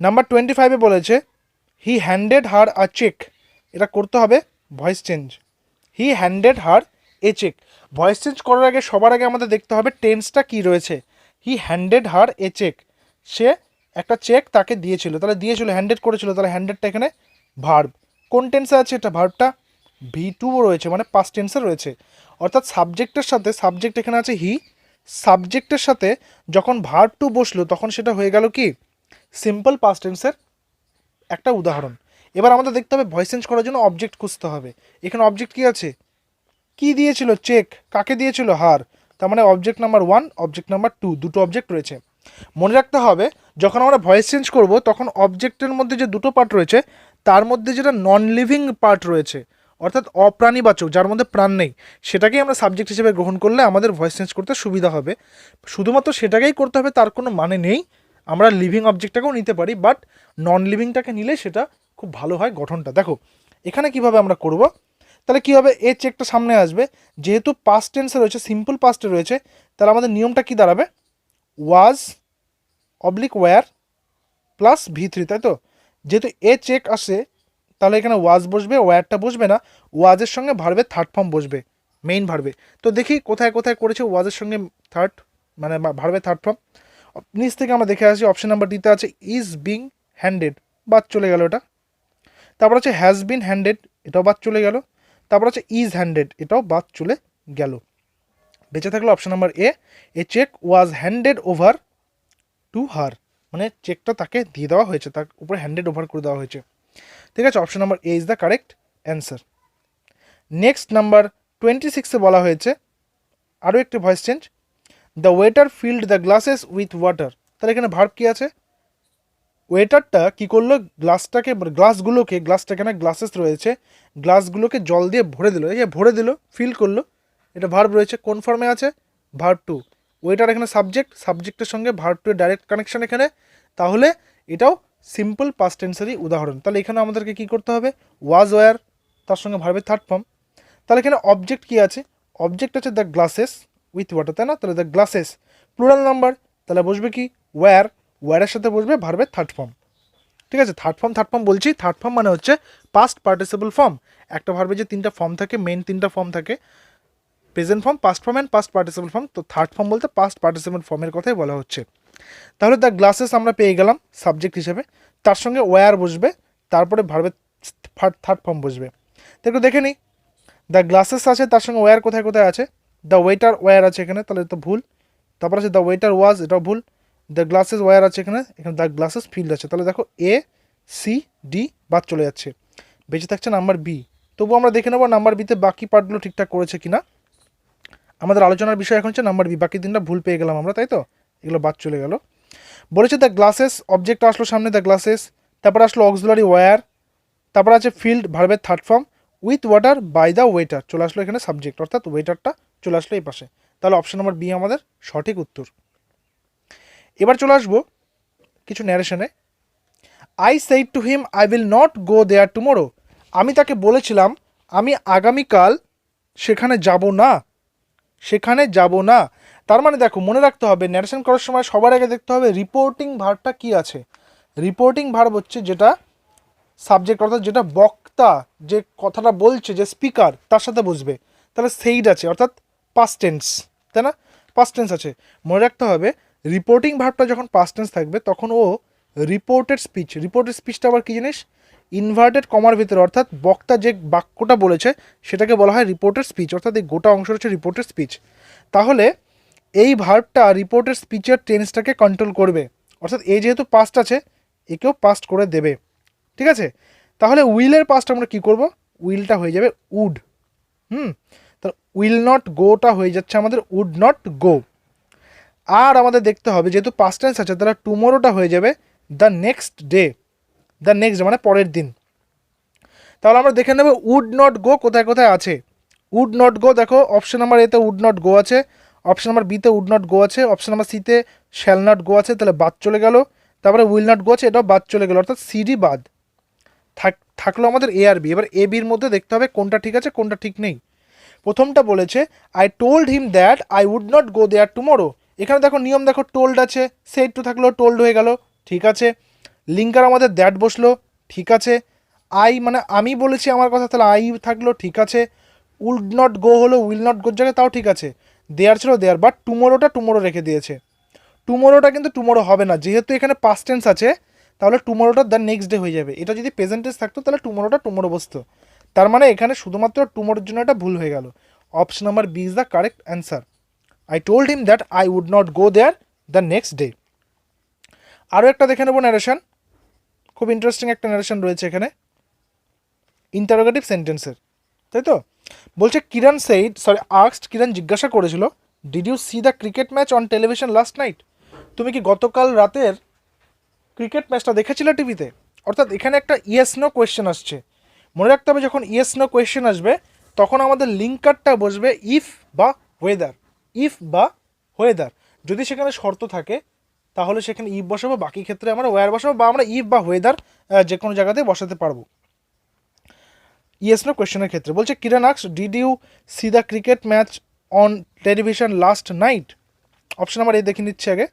নাম্বার 25-এ বলেছে হি হ্যান্ডেড হার আ চেক, এটা করতে হবে ভয়েস চেঞ্জ। হি হ্যান্ডেড হার এ চেক, ভয়েস চেঞ্জ করার আগে সবার আগে আমাদের দেখতে হবে টেন্সটা কি রয়েছে। হি হ্যান্ডেড হার এ চেক, সে একটা চেক তাকে দিয়েছিল, তাহলে দিয়েছিল, হ্যান্ডেড করেছিল, তাহলে হ্যান্ডেডটা এখানে ভার্ব। কোন টেন্সে আছে এটা? ভার্বটা V2 রয়েছে, মানে পাস্ট টেন্সে রয়েছে। অর্থাৎ সাবজেক্টের সাথে, সাবজেক্ট এখানে আছে হি, সাবজেক্টের সাথে যখন ভার্ব টু বসলো তখন সেটা হয়ে গেল কি সিম্পল পাস্ট টেন্সের একটা উদাহরণ। এবার আমাদের দেখতে হবে ভয়েস চেঞ্জ করার জন্য অবজেক্ট খুঁজতে হবে। এখানে অবজেক্ট কি আছে? কি দিয়েছিল? চেক। কাকে দিয়েছিল? হার। তার মানে অবজেক্ট নাম্বার 1, অবজেক্ট নাম্বার 2, দুটো অবজেক্ট রয়েছে। মনে রাখতে হবে যখন আমরা ভয়েস চেঞ্জ করব তখন অবজেক্টের মধ্যে যে দুটো পার্ট রয়েছে তার মধ্যে যেটা নন লিভিং পার্ট রয়েছে, অর্থাৎ অপ্রাণীবাচক, যার মধ্যে প্রাণ নেই, সেটাকেই আমরা সাবজেক্ট হিসেবে গ্রহণ করলে আমাদের ভয়েস চেঞ্জ করতে সুবিধা হবে। শুধুমাত্র সেটাকেই করতে হবে তার কোনো মানে নেই, আমরা লিভিং অবজেক্টটাকেও নিতে পারি, বাট নন লিভিংটাকে নিলে সেটা খুব ভালো হয় গঠনটা। দেখো এখানে কিভাবে আমরা করব, তাহলে কী হবে, এ চেকটা সামনে আসবে, যেহেতু পাস্ট টেন্সে রয়েছে, সিম্পল পাস্টে রয়েছে, তাহলে আমাদের নিয়মটা কি দাঁড়াবে? ওয়াজ অবলিক ওয়্যার প্লাস V3, তাই তো। যেহেতু এ চেক আসে তাহলে এখানে ওয়াজ বসবে, ওয়্যারটা বসবে না, ওয়াজের সঙ্গে ভার্বের থার্ড ফর্ম বসবে, মেইন ভার্বে। তো দেখি কোথায় কোথায় করেছে ওয়াজের সঙ্গে থার্ড মানে ভার্বের থার্ড ফর্ম। নিচ থেকে আমরা দেখে আসি অপশন নাম্বার ডিতে আছে ইজ বিং হ্যান্ডেড, বাদ চলে গেল এটা। তারপর আছে হ্যাজ বিন হ্যান্ডেড, এটাও বাদ চলে গেল। তারপর আছে ইজ হ্যান্ডেড, এটাও বাদ চলে গেল। বেঁচে থাকলো option number A check was handed over to her, মানে চেকটা তাকে দিয়ে দেওয়া হয়েছে, তার উপরে হ্যান্ডেড ওভার করে দেওয়া হয়েছে। ঠিক আছে, option number A is the correct answer. Next number 26-এ বলা হয়েছে আরও একটি voice change, the waiter filled the glasses with water. তাহলে এখানে ভার্ব কী আছে, ওয়েটারটা কী করলো, গ্লাসগুলোকে, গ্লাসটা এখানে গ্লাসেস রয়েছে, গ্লাসগুলোকে জল দিয়ে ভরে দিল, এই যে ভরে দিল, ফিল করলো, এটা ভার্ব রয়েছে। কোন ফর্মে আছে, ভার্ব টু। ওয়েটার এখানে সাবজেক্ট, সাবজেক্টের সঙ্গে ভার্ব টু ডাইরেক্ট কানেকশন এখানে, তাহলে এটাও সিম্পল পাস্ট টেন্সেরই উদাহরণ। তাহলে এখানে আমাদেরকে কি করতে হবে, ওয়াজ ওয়্যার, তার সঙ্গে ভার্বের থার্ড ফর্ম। তাহলে এখানে অবজেক্ট কি আছে, অবজেক্ট আছে দ্য গ্লাসেস উইথ ওয়াটার, তাই না? তাহলে দ্য গ্লাসেস প্লুরাল নাম্বার, তাহলে বসবে কি ওয়্যার, ওয়্যারের সাথে বসবে ভার্বের থার্ড ফর্ম। ঠিক আছে, থার্ড ফর্ম বলছি, থার্ড ফর্ম মানে হচ্ছে পাস্ট পার্টিসিপল ফর্ম। একটা ভার্বে যে তিনটা ফর্ম থাকে, মেন তিনটা ফর্ম থাকে, present form, past form and past participle form, তো থার্ড ফর্ম বলতে পাস্ট পার্টিসিপল ফর্মের কথাই বলা হচ্ছে। তাহলে দ্য গ্লাসেস আমরা পেয়ে গেলাম সাবজেক্ট হিসেবে, তার সঙ্গে ওয়্যার বসবে, তারপরে ভার্বের থার্ড ফর্ম বসবে। তো একটু দেখে নিই, দ্য গ্লাসেস আছে, তার সঙ্গে ওয়্যার কোথায় কোথায় আছে, দ্য ওয়েটার ওয়্যার আছে এখানে, তাহলে তো ভুল। তারপর আছে দ্য ওয়েটার ওয়াজ, এটাও ভুল। দ্য গ্লাসেস ওয়্যার আছে এখানে, এখানে দ্য গ্লাসেস ফিল্ড আছে, তাহলে দেখো এ সি ডি বাদ চলে যাচ্ছে, বেঁচে থাকছে নাম্বার বি। তবু আমরা দেখে নেবো নাম্বার বিতে বাকি পার্টগুলো ঠিকঠাক করেছে কিনা। আমাদের আলোচনার বিষয় এখন হচ্ছে নাম্বার বি, বাকি তিনটা ভুল পেয়ে গেলাম আমরা, তাই তো, এগুলো বাদ চলে গেল। বলেছে দ্য গ্লাসেস, অবজেক্ট আসলো সামনে দ্য গ্লাসেস, তারপর আসলো অক্সিলারি ওয়্যার, তারপর আছে ফিল্ড ভার্বের third form, with water by the waiter চলে আসলো এখানে সাবজেক্ট, অর্থাৎ ওয়েটারটা চলে আসলো এই পাশে। তাহলে অপশন নাম্বার বি আমাদের সঠিক উত্তর। এবার চলে আসবো কিছু ন্যারেশনে। I said to him I will not go there tomorrow, আমি তাকে বলেছিলাম আমি আগামীকাল সেখানে যাব না, সেখানে যাব না। তার মানে দেখো, মনে রাখতে হবে ন্যারেশন করার সময় সবার আগে দেখতে হবে রিপোর্টিং ভার্বটা কি আছে। রিপোর্টিং ভার্ব হচ্ছে যেটা সাবজেক্ট, অর্থাৎ যেটা বক্তা যে কথাটা বলছে, যে স্পিকার, তার সাথে বসবে। তাহলে সেইড আছে, অর্থাৎ পাস্ট টেন্স, তাই না, পাস্ট টেন্স আছে। মনে রাখতে হবে রিপোর্টিং ভার্বটা যখন পাস্ট টেন্স থাকবে তখন ও রিপোর্টেড স্পিচ, রিপোর্টেড স্পিচটা আবার কী জিনিস, ইনভার্টেড কমার ভিতরে, অর্থাৎ বক্তা যে বাক্যটা বলেছে সেটাকে বলা হয় রিপোর্টেড স্পিচ, অর্থাৎ এই গোটা অংশ হচ্ছে রিপোর্টেড স্পিচ। তাহলে এই ভার্বটা রিপোর্টেড স্পিচের টেন্সটাকে কন্ট্রোল করবে, অর্থাৎ এ যেহেতু পাস্ট আছে একেও পাস্ট করে দেবে। ঠিক আছে, তাহলে উইলের পাস্ট আমরা কি করব, উইলটা হয়ে যাবে উড। তাহলে উইল নট গোটা হয়ে যাচ্ছে আমাদের উড নট গো। আর আমাদের দেখতে হবে যেহেতু পাস্ট টেন্স আছে, তাহলে টুমোরোটা হয়ে যাবে the next day, the next day মানে পরের দিন। তাহলে আমরা দেখে নেব উড নট গো কোথায় কোথায় আছে। উড নট গো দেখো অপশন নাম্বার এতে উড নট গো আছে, অপশন নাম্বার বিতে উড নট গো আছে, অপশন নাম্বার সিতে শ্যাল নট গো আছে, তাহলে বাদ চলে গেল। তারপরে উইল নট গো আছে, এটাও বাদ চলে গেল, অর্থাৎ সিডি বাদ থাকলো আমাদের এ আর বি। এবার এ বির মধ্যে দেখতে হবে কোনটা ঠিক আছে কোনটা ঠিক নেই। প্রথমটা বলেছে I told him that I would not go there tomorrow, এখানে দেখো নিয়ম দেখো, টোল্ড আছে, সেড টু থাকলো, টোল্ড হয়ে গেল, ঠিক আছে। লিঙ্কার আমাদের দ্যাট বসলো, ঠিক আছে। আই মানে আমি বলেছি আমার কথা, তাহলে আই থাকলো, ঠিক আছে। উড নট গো হলো উইল নট গোর জায়গায়, তাও ঠিক আছে। দেয়ার ছিল দেয়ার, বাট টুমোরোটা টুমোরো রেখে দিয়েছে। টুমোরোটা কিন্তু টুমোরো হবে না, যেহেতু এখানে পাস্ট টেন্স আছে, তাহলে টুমোরোটা দ্য নেক্সট ডে হয়ে যাবে। এটা যদি প্রেজেন্ট টেন্স থাকতো তাহলে টুমোরোটা টুমোরো বসতো। তার মানে এখানে শুধুমাত্র টুমোরোর জন্য এটা ভুল হয়ে গেল। Option number B is the correct answer. I told him that I would not go there the next day. আরও একটা দেখে নেবো ন্যারেশন, খুব ইন্টারেস্টিং একটা ন্যারেশন রয়েছে এখানে, ইন্টারোগেটিভ সেন্টেন্সের, তাই তো। বলছে কিরণ আস্কড, কিরণ জিজ্ঞাসা করেছিল, did you see the cricket match on television last night, তুমি কি গতকাল রাতের ক্রিকেট ম্যাচটা দেখেছিলে টিভিতে। অর্থাৎ এখানে একটা ইয়েস নো কোয়েশ্চেন আসছে। মনে রাখতে হবে যখন ইয়েস নো কোয়েশ্চেন আসবে তখন আমাদের লিঙ্কারটা বসবে ইফ বা ওয়েদার, ইফ বা ওয়েদার। যদি সেখানে শর্ত থাকে তাহলে সেখানে ইফ বসাবো, বাকি ক্ষেত্রে আমরা ওয়্যার বসাবো, বা আমরা ইফ বা ওয়েদার যে কোনো জায়গাতে বসাতে পারবো ইয়েস নো কোয়েশ্চেনের ক্ষেত্রে। বলছে Kiran asked did you see the cricket match on television last night, option number A দেখে নিচ্ছে আগে।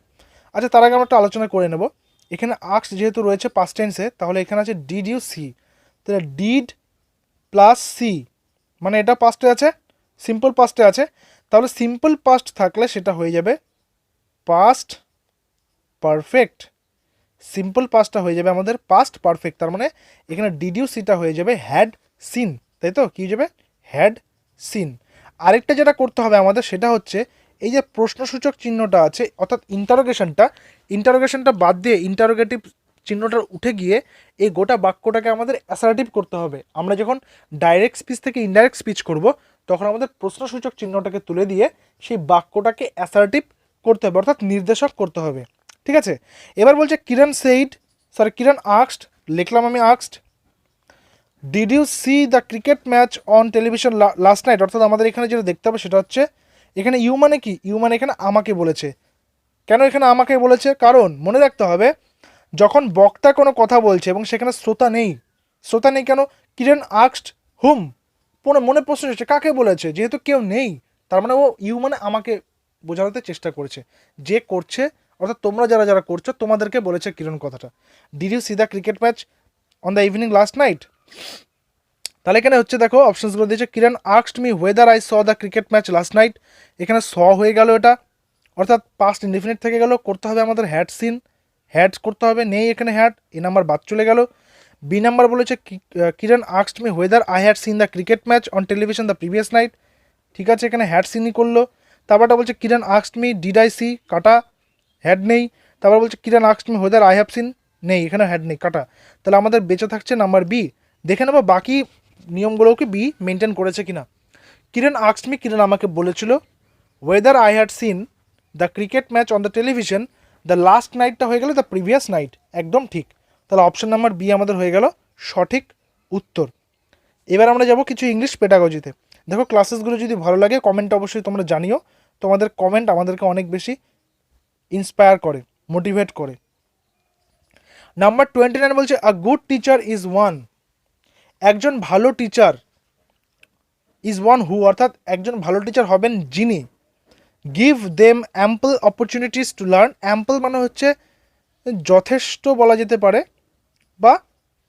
আচ্ছা, তার আগে আমরা একটা আলোচনা করে নেব। এখানে আস্কড যেহেতু রয়েছে পাস্ট টেন্সে, তাহলে এখানে আছে ডিড ইউ সি, তাহলে ডিড প্লাস সি মানে এটা পাস্টে আছে, সিম্পল পাস্টে আছে, তাহলে সিম্পল পাস্ট থাকলে সেটা হয়ে যাবে পাস্ট পারফেক্ট, সিম্পল পাস্টটা হয়ে যাবে আমাদের পাস্ট পারফেক্ট, তার মানে এখানে ডিড ইউ সিটা হয়ে যাবে হ্যাড সিন, তাই তো? কী হয়ে যাবে? Had seen. আরেকটা যেটা করতে হবে আমাদের সেটা হচ্ছে এই যে প্রশ্নসূচক চিহ্নটা আছে অর্থাৎ ইন্টারোগেশনটা বাদ দিয়ে ইন্টারোগেটিভ চিহ্নটা উঠে গিয়ে এই গোটা বাক্যটাকে আমাদের অ্যাসার্টিভ করতে হবে। আমরা যখন ডাইরেক্ট স্পিচ থেকে ইনডাইরেক্ট স্পিচ করব তখন আমাদের প্রশ্নসূচক চিহ্নটাকে তুলে দিয়ে সেই বাক্যটাকে অ্যাসার্টিভ করতে হবে, অর্থাৎ নির্দেশক করতে হবে। ঠিক আছে, এবার বলছে কিরণ আক্সড, লিখলাম আমি আক্সড, did you see the cricket match on television last night, অর্থাৎ আমাদের এখানে যেটা দেখতে হবে সেটা হচ্ছে এখানে ইউ মানে কি, ইউ মানে এখানে আমাকে বলেছে। কেন এখানে আমাকে বলেছে? কারণ মনে রাখতে হবে যখন বক্তা কোনো কথা বলছে এবং সেখানে শ্রোতা নেই কেন? কিরণ আক্সড হুম, মনে প্রশ্ন এসেছে কাকে বলেছে, যেহেতু কেউ নেই তার মানে ও ইউ মানে আমাকে বোঝাতে চেষ্টা করছে, যে করছে অর্থাৎ তোমরা যারা করছো তোমাদেরকে বলেছে কিরণ কথাটা। Did you see the cricket match on the evening last night, তাহলে এখানে হচ্ছে দেখো অপশনসগুলো দিয়েছে Kiran asked me whether I saw the cricket match last night, এখানে স হয়ে গেল এটা, অর্থাৎ পাস্ট ইনডিফিনিট থেকে গেল। করতে হবে আমাদের হ্যাড সিন, হ্যাড করতে হবে, নেই এখানে হ্যাড, এ নাম্বার বাদ চলে গেল। বি নাম্বার বলেছে Kiran asked me whether I had seen the cricket match on television the previous night, ঠিক আছে এখানে হ্যাড সিনই করলো। তারপরটা বলছে Kiran asked me did I see, কাটা, হ্যাড নেই। তারপর বলছে Kiran asked me whether I have seen, নেই এখানে হ্যাড নেই, কাটা। তাহলে আমাদের বেঁচে থাকছে নাম্বার বি। দেখে নেবো বাকি নিয়মগুলোকে বি মেনটেন করেছে কিনা। কিরণ আস্কড মি, কিরণ আমাকে বলেছিল, whether I had seen the cricket match on the television the last নাইটটা হয়ে গেল দ্য প্রিভিয়াস নাইট, একদম ঠিক। তাহলে অপশন নাম্বার বি আমাদের হয়ে গেল সঠিক উত্তর। এবার আমরা যাব কিছু ইংলিশ পেডাগজিতে। দেখো ক্লাসেসগুলো যদি ভালো লাগে কমেন্ট অবশ্যই তোমরা জানিও, তোমাদের কমেন্ট আমাদেরকে অনেক বেশি ইন্সপায়ার করে, মোটিভেট করে। নাম্বার 29 বলছে a good teacher is one, একজন ভালো টিচার ইজ ওয়ান হু, অর্থাৎ একজন ভালো টিচার হবেন যিনি give them ample opportunities to learn, ample মানে হচ্ছে যথেষ্ট বলা যেতে পারে বা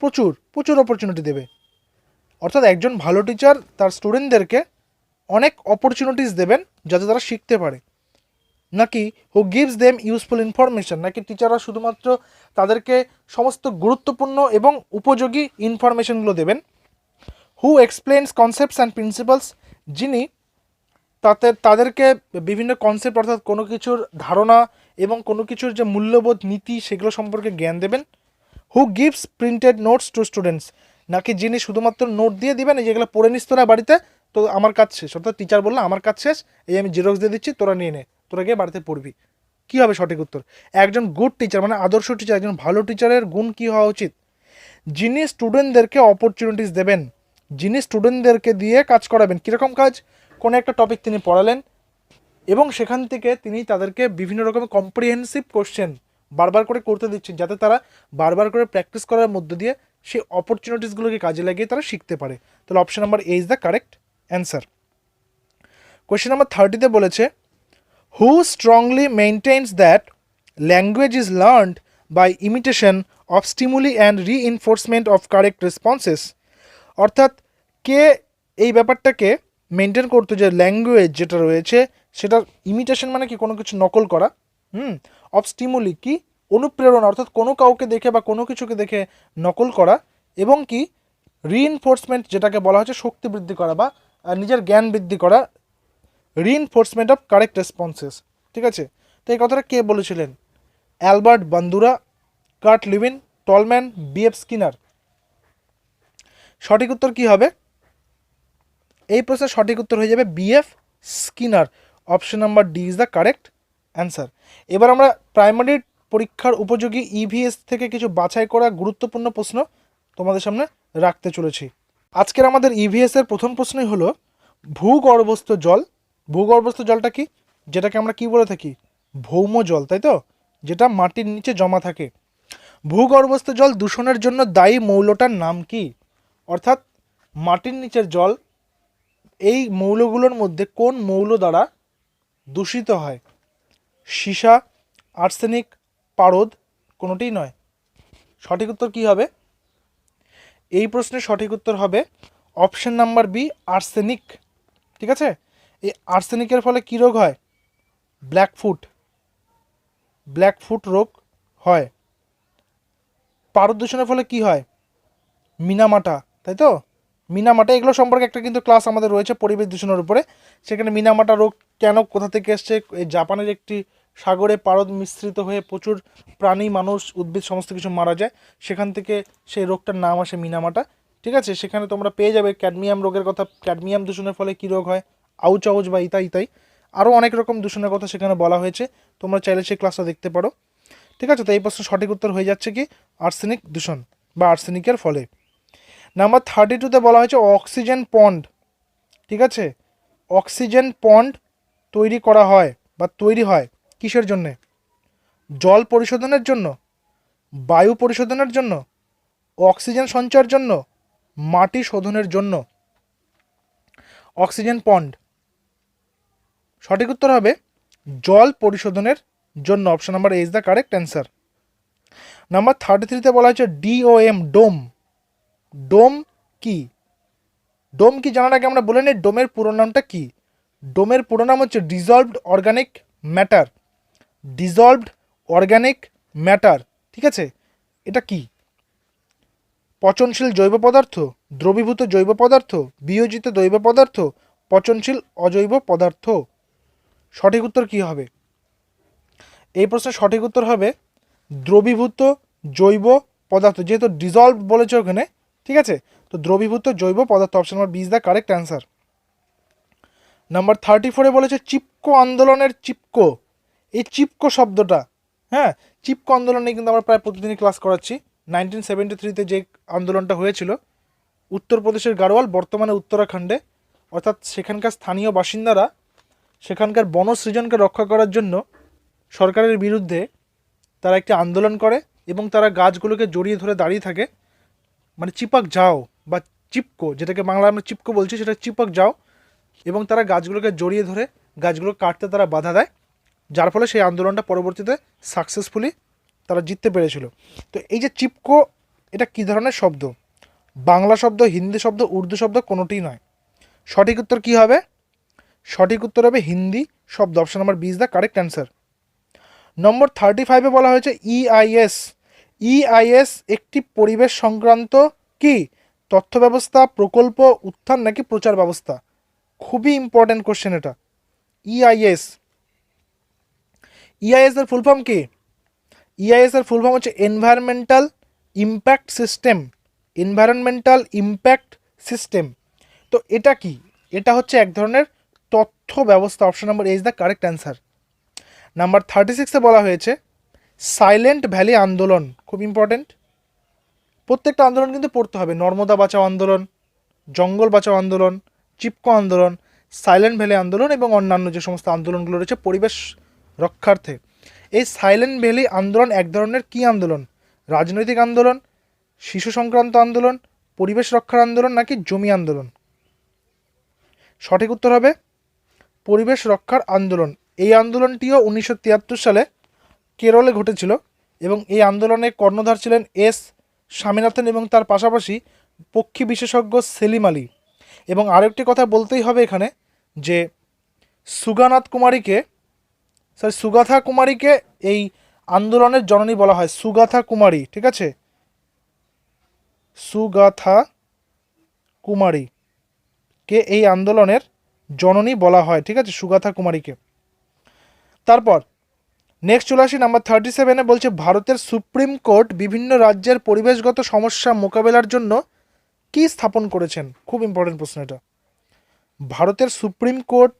প্রচুর অপরচুনিটি দেবে, অর্থাৎ একজন ভালো টিচার তার স্টুডেন্টদেরকে অনেক অপরচুনিটিস দেবেন যাতে তারা শিখতে পারে। নাকি হু গিভস দেম ইউজফুল ইনফরমেশন, নাকি টিচাররা শুধুমাত্র তাদেরকে সমস্ত গুরুত্বপূর্ণ এবং উপযোগী ইনফরমেশনগুলো দেবেন। হু এক্সপ্লেন্স কনসেপ্টস অ্যান্ড প্রিন্সিপালস, যিনি তাদেরকে বিভিন্ন কনসেপ্ট অর্থাৎ কোনো কিছুর ধারণা এবং কোনো কিছুর যে মূল্যবোধ নীতি সেগুলো সম্পর্কে জ্ঞান দেবেন। Who gives printed notes to students, নাকি যিনি শুধুমাত্র নোট দিয়ে দিবেন এই যেগুলো পড়ে নিস তোরা বাড়িতে, তো আমার কাজ শেষ, অর্থাৎ টিচার বললো আমার কাজ শেষ, এই আমি জেরক্স দিয়ে দিচ্ছি তোরা নিয়ে নে, তোরা গিয়ে বাড়িতে পড়বি। কী হবে সঠিক উত্তর? একজন গুড টিচার মানে আদর্শ টিচার, একজন ভালো টিচারের গুণ কী হওয়া উচিত? যিনি স্টুডেন্টদেরকে অপরচুনিটিস দেবেন, যিনি স্টুডেন্টদেরকে দিয়ে কাজ করাবেন। কীরকম কাজ? কোনো একটা টপিক তিনি পড়ালেন এবং সেখান থেকে তিনি তাদেরকে বিভিন্ন রকমের কম্প্রিহেন্সিভ কোশ্চেন বারবার করে করতে দিচ্ছেন যাতে তারা বারবার করে প্র্যাকটিস করার মধ্য দিয়ে সেই অপরচুনিটিসগুলোকে কাজে লাগিয়ে তারা শিখতে পারে। তাহলে option number A is the correct answer. Question number 30-তে বলেছে who strongly maintains that language is learned by imitation of stimuli and reinforcement of correct responses, অর্থাৎ কে এই ব্যাপারটাকে মেনটেন করতো যে ল্যাঙ্গুয়েজ যেটা রয়েছে সেটা ইমিটেশন মানে কি কোনো কিছু নকল করা, অফ স্টিমুলি কি অনুপ্রেরণা অর্থাৎ কোনো কাউকে দেখে বা কোনো কিছুকে দেখে নকল করা, এবং কি রিইনফোর্সমেন্ট যেটাকে বলা হচ্ছে শক্তি বৃদ্ধি করা বা নিজের জ্ঞান বৃদ্ধি করা, রিইনফোর্সমেন্ট অফ কারেক্ট রেসপন্সেস। ঠিক আছে, তো এই কথাটা কে বলেছিলেন? Albert Bandura, Kurt Lewin, Tolman, BF Skinner. সঠিক উত্তর কি হবে? এই প্রশ্নের সঠিক উত্তর হয়ে যাবে BF Skinner, option number D is the correct answer. এবার আমরা প্রাইমারি পরীক্ষার উপযোগী ইভিএস থেকে কিছু বাছাই করা গুরুত্বপূর্ণ প্রশ্ন তোমাদের সামনে রাখতে চলেছি। আজকের আমাদের ইভিএস এর প্রথম প্রশ্নই হলো ভূগর্ভস্থ জল। ভূগর্ভস্থ জলটা কি? যেটাকে আমরা কি বলে থাকি? ভৌম জল, তাই তো, যেটা মাটির নিচে জমা থাকে। ভূগর্ভস্থ জল দূষণের জন্য দায়ী মৌলটার নাম কি? অর্থাৎ মাটির নিচের জল এই মৌলগুলোর মধ্যে কোন মৌল দ্বারা দূষিত হয়? সীসা, আর্সেনিক, পারদ, কোনোটিই নয়। সঠিক উত্তর কি হবে? এই প্রশ্নের সঠিক উত্তর হবে অপশন নাম্বার বি, আর্সেনিক। ঠিক আছে, এই আর্সেনিকের ফলে কী রোগ হয়? ব্ল্যাকফুট। ব্ল্যাক ফুট রোগ হয়। পারদ দূষণের ফলে কি হয়? মিনামাটা, তাই তো? মিনামাটা, এগুলো সম্পর্কে একটা কিন্তু ক্লাস আমাদের রয়েছে পরিবেশ দূষণের উপরে। সেখানে মিনামাটা রোগ কেন, কোথা থেকে এসছে, এই জাপানের একটি সাগরে পারদ মিশ্রিত হয়ে প্রচুর প্রাণী, মানুষ, উদ্ভিদ সমস্ত কিছু মারা যায়, সেখান থেকে সেই রোগটার নাম আসে মিনামাটা। ঠিক আছে, সেখানে তোমরা পেয়ে যাবে ক্যাডমিয়াম রোগের কথা, ক্যাডমিয়াম দূষণের ফলে কী রোগ হয়, আউচ আউচ বা ইতাই ইতাই, আরও অনেক রকম দূষণের কথা সেখানে বলা হয়েছে। তোমরা চাইলে সেই ক্লাসটা দেখতে পারো। ঠিক আছে, তো এই প্রশ্ন সঠিক উত্তর হয়ে যাচ্ছে কি আর্সেনিক দূষণ বা আর্সেনিকের ফলে। নাম্বার 32-তে বলা হয়েছে অক্সিজেন পন্ড। ঠিক আছে, অক্সিজেন পন্ড তৈরি করা হয় বা তৈরি হয় কিসের জন্যে? জল পরিশোধনের জন্য, বায়ু পরিশোধনের জন্য, অক্সিজেন সঞ্চয়ের জন্য, মাটি শোধনের জন্য। অক্সিজেন পন্ড, সঠিক উত্তর হবে জল পরিশোধনের জন্য। Option number A is the correct answer. Number 33-তে বলা হয়েছে DOM, ডোম। ডোম কি? ডোম কি জানার আগে আমরা বলে নিই ডোমের পুরো নামটা কি। ডোমের পুরো নাম হচ্ছে dissolved organic matter. Dissolved organic matter, ঠিক আছে। এটা কি? পচনশীল জৈব পদার্থ, দ্রবীভূত জৈব পদার্থ, বিয়োজিত জৈব পদার্থ, পচনশীল অজৈব পদার্থ। সঠিক উত্তর কি হবে? এই প্রশ্নের সঠিক উত্তর হবে দ্রবীভূত জৈব পদার্থ, যেহেতু ডিজলভ বলেছে ওখানে। ঠিক আছে, তো দ্রবীভূত জৈব পদার্থ, option number B is the correct answer. Number 34-এ বলেছে চিপকো আন্দোলনের চিপকো। এই চিপকো শব্দটা, হ্যাঁ, চিপকো আন্দোলন নিয়ে কিন্তু আমরা প্রায় প্রতিদিনই ক্লাস করাচ্ছি। 1973-তে যে আন্দোলনটা হয়েছিল উত্তরপ্রদেশের গাড়োয়াল, বর্তমানে উত্তরাখণ্ডে, অর্থাৎ সেখানকার স্থানীয় বাসিন্দারা সেখানকার বনসৃজনকে রক্ষা করার জন্য সরকারের বিরুদ্ধে তারা একটি আন্দোলন করে এবং তারা গাছগুলোকে জড়িয়ে ধরে দাঁড়িয়ে থাকে, মানে চিপক যাও বা চিপকো, যেটাকে বাংলা আমরা চিপকো বলছি, সেটা চিপক যাও, এবং তারা গাছগুলোকে জড়িয়ে ধরে গাছগুলো কাটতে তারা বাধা দেয়, যার ফলে সেই আন্দোলনটা পরবর্তীতে সাকসেসফুলি তারা জিততে পেরেছিল। তো এই যে চিপকো, এটা কী ধরনের শব্দ? বাংলা শব্দ, হিন্দি শব্দ, উর্দু শব্দ, কোনোটিই নয়। সঠিক উত্তর কী হবে? সঠিক উত্তর হবে হিন্দি শব্দ, option number B is the correct answer. Number 35-এ বলা হয়েছে ইআইএস। ইআইএস একটি পরিবেশ সংক্রান্ত কি তথ্য ব্যবস্থা, প্রকল্প, উত্থান নাকি প্রচার ব্যবস্থা? খুবই ইম্পর্টেন্ট কোশ্চেন এটা। ইআইএস, ইআইএস এর ফুল ফর্ম কি? ইআইএস এর ফুল ফর্ম হচ্ছে environmental impact system. Environmental impact system. তো এটা কি? এটা হচ্ছে এক ধরনের তথ্য ব্যবস্থা, option number A is the correct answer. Number 36-এ বলা হয়েছে সাইলেন্ট ভ্যালি আন্দোলন, খুব ইম্পর্টেন্ট। প্রত্যেকটা আন্দোলন কিন্তু পড়তে হবে। নর্মদা বাঁচাও আন্দোলন, জঙ্গল বাঁচাও আন্দোলন, চিপকো আন্দোলন, সাইলেন্ট ভ্যালি আন্দোলন এবং অন্যান্য যে সমস্ত আন্দোলনগুলো রয়েছে পরিবেশ রক্ষার্থে। এই সাইলেন্ট ভ্যালি আন্দোলন এক ধরনের কী আন্দোলন? রাজনৈতিক আন্দোলন, শিশু সংক্রান্ত আন্দোলন, পরিবেশ রক্ষার আন্দোলন নাকি জমি আন্দোলন? সঠিক উত্তর হবে পরিবেশ রক্ষার আন্দোলন। এই আন্দোলনটিও 1973 সালে কেরলে ঘটেছিল এবং এই আন্দোলনে কর্ণধার ছিলেন এস স্বামীনাথন এবং তার পাশাপাশি পক্ষী বিশেষজ্ঞ সেলিম আলী। এবং আরেকটি কথা বলতেই হবে এখানে যে সুগাথা কুমারীকে এই আন্দোলনের জননী বলা হয়। সুগাথা কুমারী, ঠিক আছে, সুগাথা কুমারীকে এই আন্দোলনের জননী বলা হয়, ঠিক আছে, সুগাথা কুমারীকে। তারপর নেক্সট চলে আসি নাম্বার 37-এ বলছে ভারতের সুপ্রিম কোর্ট বিভিন্ন রাজ্যের পরিবেশগত সমস্যা মোকাবেলার জন্য কি স্থাপন করেছেন? খুব ইম্পর্টেন্ট প্রশ্ন এটা। ভারতের সুপ্রিম কোর্ট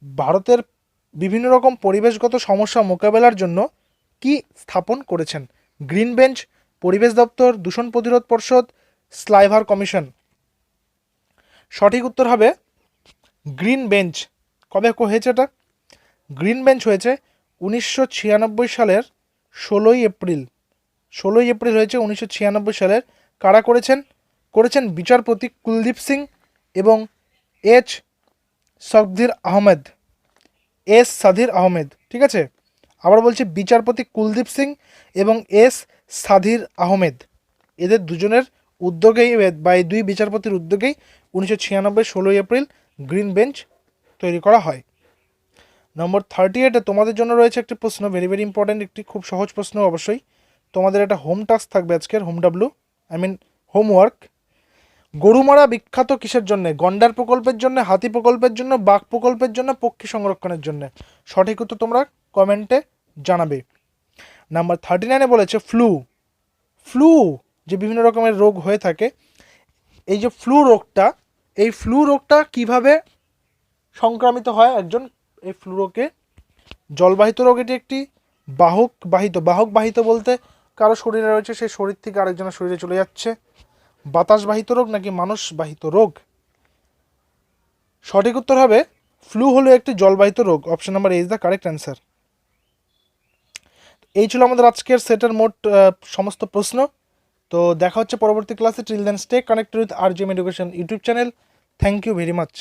ভারতের বিভিন্ন রকম পরিবেশগত সমস্যা মোকাবেলার জন্য কি স্থাপন করেছেন? গ্রিন বেঞ্চ, পরিবেশ দপ্তর, দূষণ প্রতিরোধ পর্ষদ, স্লাইভার কমিশন। সঠিক উত্তর হবে গ্রিন বেঞ্চ। কবে হয়েছে এটা? গ্রিন বেঞ্চ হয়েছে 1996 সালের 16ই এপ্রিল। 16ই এপ্রিল হয়েছে 1996 সালের। কারা করেছেন বিচারপতি কুলদীপ সিং এবং এস সাধির আহমেদ। ঠিক আছে, আবার বলছি বিচারপতি কুলদীপ সিং এবং এস সাধির আহমেদ, এদের দুজনের উদ্যোগেই বা এই দুই বিচারপতির উদ্যোগেই 1996 16ই এপ্রিল গ্রিন বেঞ্চ তৈরি করা হয়। নম্বর 38-এ তোমাদের জন্য রয়েছে একটি প্রশ্ন, ভেরি ভেরি ইম্পর্ট্যান্ট, একটি খুব সহজ প্রশ্ন অবশ্যই। তোমাদের একটা হোম টাস্ক থাকবে আজকের, হোম ডাব্লু, হোমওয়ার্ক। গরুমারা বিখ্যাত কিসের জন্য? গন্ডার প্রকল্পের জন্য, হাতি প্রকল্পের জন্য, বাঘ প্রকল্পের জন্য, পক্ষী সংরক্ষণের জন্য? সঠিক উত্তর তোমরা কমেন্টে জানাবে। নাম্বার 39-এ বলেছে ফ্লু যে বিভিন্ন রকমের রোগ হয়ে থাকে, এই যে ফ্লু রোগটা কিভাবে সংক্রামিত হয় একজন? এই ফ্লু রোগে জলবাহিত রোগ, এটি একটি বাহকবাহিত বলতে কারো শরীরে রয়েছে, সেই শরীর থেকে আরেকজনের শরীরে চলে যাচ্ছে। বাতাসবাহিত রোগ নাকি মানুষবাহিত রোগ? সঠিক উত্তর হবে ফ্লু হলো একটি জলবাহিত রোগ। Option number A is the correct answer. এই ছিল আমাদের আজকের সেটের মোট সমস্ত প্রশ্ন। তো দেখা হচ্ছে পরবর্তী ক্লাসে। Till then stay connected with RGM education YouTube channel. Thank you very much.